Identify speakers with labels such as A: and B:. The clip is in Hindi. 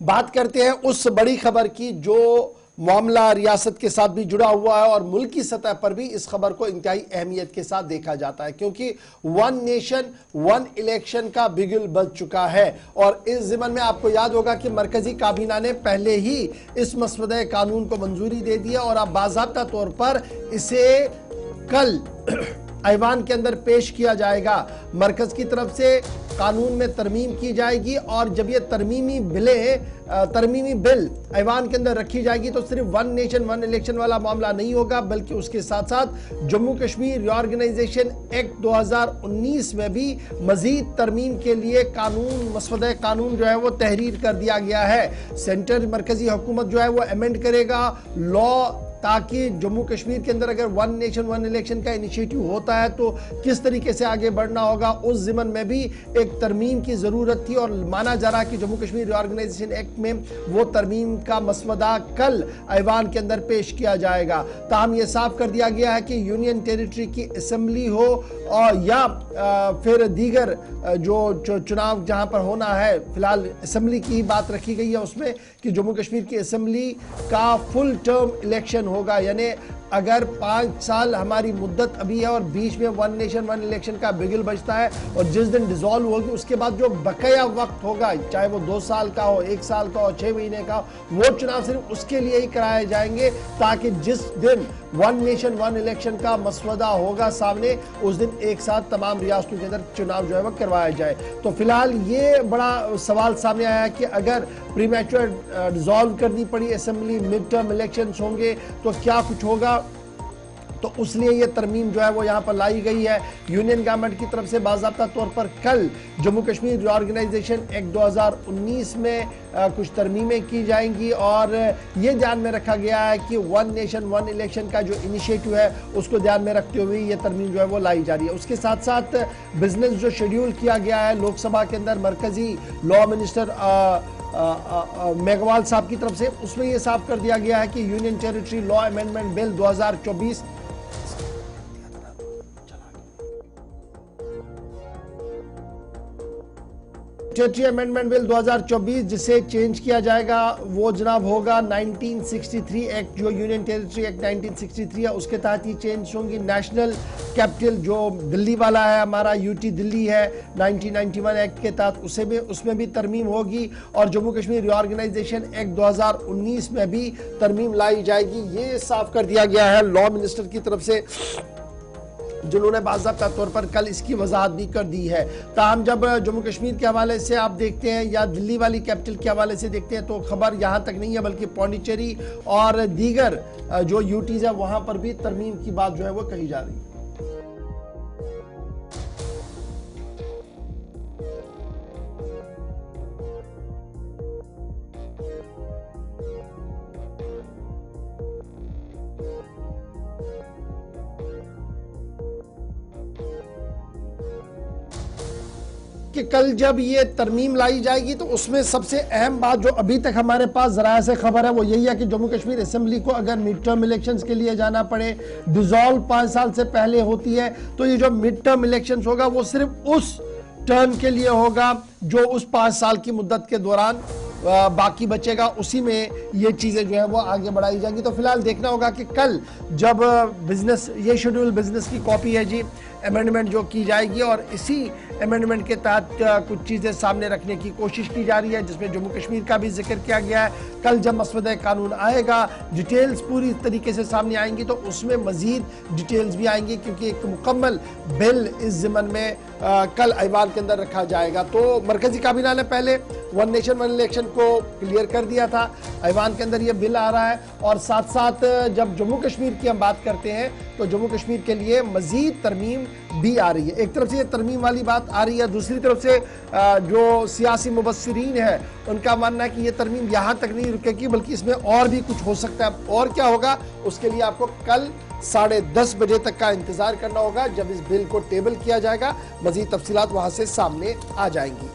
A: बात करते हैं उस बड़ी खबर की जो मामला रियासत के साथ भी जुड़ा हुआ है और मुल्क की सतह पर भी इस खबर को इंतहाई अहमियत के साथ देखा जाता है, क्योंकि वन नेशन वन इलेक्शन का बिगुल बज चुका है। और इस ज़िमन में आपको याद होगा कि मरकजी काबीना ने पहले ही इस मसवदे कानून को मंजूरी दे दी और अब बाज़ाब्ता तौर पर इसे कल ऐवान के अंदर पेश किया जाएगा। मरकज की तरफ से कानून में तरमीम की जाएगी और जब ये तरमीमी बिल ऐवान के अंदर रखी जाएगी तो सिर्फ वन नेशन वन इलेक्शन वाला मामला नहीं होगा, बल्कि उसके साथ साथ जम्मू कश्मीर रीऑर्गेनाइजेशन एक्ट 2019 में भी मजीद तरमीम के लिए मसवदा कानून जो है वो तहरीर कर दिया गया है। सेंटर मरकजी हुकूमत जो है वो अमेंड करेगा लॉ, ताकि जम्मू कश्मीर के अंदर अगर वन नेशन वन इलेक्शन का इनिशिएटिव होता है तो किस तरीके से आगे बढ़ना होगा, उस ज़िमन में भी एक तरमीम की ज़रूरत थी। और माना जा रहा है कि जम्मू कश्मीर रीऑर्गेनाइजेशन एक्ट में वो तरमीम का मसवदा कल ऐवान के अंदर पेश किया जाएगा। ताहम ये साफ कर दिया गया है कि यूनियन टेरिटरी की असम्बली हो और या फिर दीगर जो चुनाव जहाँ पर होना है, फिलहाल असम्बली की बात रखी गई है उसमें कि जम्मू कश्मीर की असम्बली का फुल टर्म इलेक्शन होगा। यानी अगर 5 साल हमारी मुद्दत अभी है और बीच में वन नेशन वन इलेक्शन का बिगुल बजता है और जिस दिन डिसॉल्व होगी उसके बाद जो बकाया वक्त होगा, चाहे वो 2 साल का हो, 1 साल का हो, 6 महीने का, वो चुनाव सिर्फ उसके लिए ही कराए जाएंगे ताकि जिस दिन वन नेशन वन इलेक्शन का मसवदा होगा सामने, उस दिन एक साथ तमाम रियासतों के अंदर चुनाव जो है वह करवाया जाए। तो फिलहाल ये बड़ा सवाल सामने आया है कि अगर प्रीमैच्योर डिसॉल्व करनी पड़ी असेंबली, मिड टर्म इलेक्शंस होंगे तो क्या कुछ होगा। तो उसलिए ये तरमीम जो है वो यहाँ पर लाई गई है। यूनियन गवर्नमेंट की तरफ से बाज़ाब्ता तौर पर कल जम्मू कश्मीर रीऑर्गेनाइजेशन एक्ट 2019 में कुछ तरमीमें की जाएंगी और ये ध्यान में रखा गया है कि वन नेशन वन इलेक्शन का जो इनिशिएटिव है उसको ध्यान में रखते हुए ये तरमीम जो है वो लाई जा रही है। उसके साथ साथ बिजनेस जो शेड्यूल किया गया है लोकसभा के अंदर मरकजी लॉ मिनिस्टर मेघवाल साहब की तरफ से, उसमें यह साफ कर दिया गया है कि union territory law amendment bill 2024 territory amendment bill 2024 जिसे चेंज किया जाएगा वो जनाब होगा 1963 एक्ट, जो यूनियन टेरिटरी एक्ट 1963 है उसके तहत ही चेंज होंगी। नेशनल कैपिटल जो दिल्ली वाला है हमारा, यूटी दिल्ली है, 1991 एक्ट के तहत उसमें भी तरमीम होगी और जम्मू कश्मीर रीऑर्गेनाइजेशन एक्ट 2019 में भी तरमीम लाई जाएगी। ये साफ कर दिया गया है लॉ मिनिस्टर की तरफ से, जिन्होंने बाज़ाब्ता तौर पर कल इसकी वजाहत भी कर दी है। ताहम जब जम्मू कश्मीर के हवाले से आप देखते हैं या दिल्ली वाली कैपिटल के हवाले से देखते हैं तो खबर यहाँ तक नहीं है, बल्कि पौंडीचेरी और दीगर जो यूटीज है वहाँ पर भी तरमीम की बात जो है वो कही जा रही है। कि कल जब ये तरमीम लाई जाएगी तो उसमें सबसे अहम बात जो अभी तक हमारे पास ज़राए से खबर है वो यही है कि जम्मू कश्मीर असेंबली को अगर मिड टर्म इलेक्शंस के लिए जाना पड़े, डिसॉल्व 5 साल से पहले होती है, तो ये जो मिड टर्म इलेक्शंस होगा वो सिर्फ उस टर्म के लिए होगा जो उस 5 साल की मुद्दत के दौरान बाकी बचेगा, उसी में ये चीज़ें जो है वो आगे बढ़ाई जाएंगी। तो फिलहाल देखना होगा कि कल जब बिजनेस, ये शेड्यूल बिजनेस की कॉपी है जी, अमेंडमेंट जो की जाएगी और इसी अमेंडमेंट के तहत कुछ चीज़ें सामने रखने की कोशिश की जा रही है जिसमें जम्मू कश्मीर का भी जिक्र किया गया है। कल जब मसवदा कानून आएगा, डिटेल्स पूरी तरीके से सामने आएंगी तो उसमें मज़ीद डिटेल्स भी आएंगी, क्योंकि एक मुकम्मल बिल इस ज़िमन में कल ऐवान के अंदर रखा जाएगा। तो मरकजी काबीना ने पहले वन नेशन वन इलेक्शन को क्लियर कर दिया था, ऐवान के अंदर ये बिल आ रहा है और साथ साथ जब जम्मू कश्मीर की हम बात करते हैं तो जम्मू कश्मीर के लिए मज़ीद तरमीम भी आ रही है। एक तरफ से ये तरमीम वाली बात आ रही है, दूसरी तरफ से जो सियासी मुबस्सिरीन है उनका मानना है कि ये तरमीम यहाँ तक नहीं रुकेगी बल्कि इसमें और भी कुछ हो सकता है। और क्या होगा उसके लिए आपको कल 10:30 बजे तक का इंतजार करना होगा जब इस बिल को टेबल किया जाएगा। मज़ीद तफसीलात वहाँ से सामने आ जाएंगी।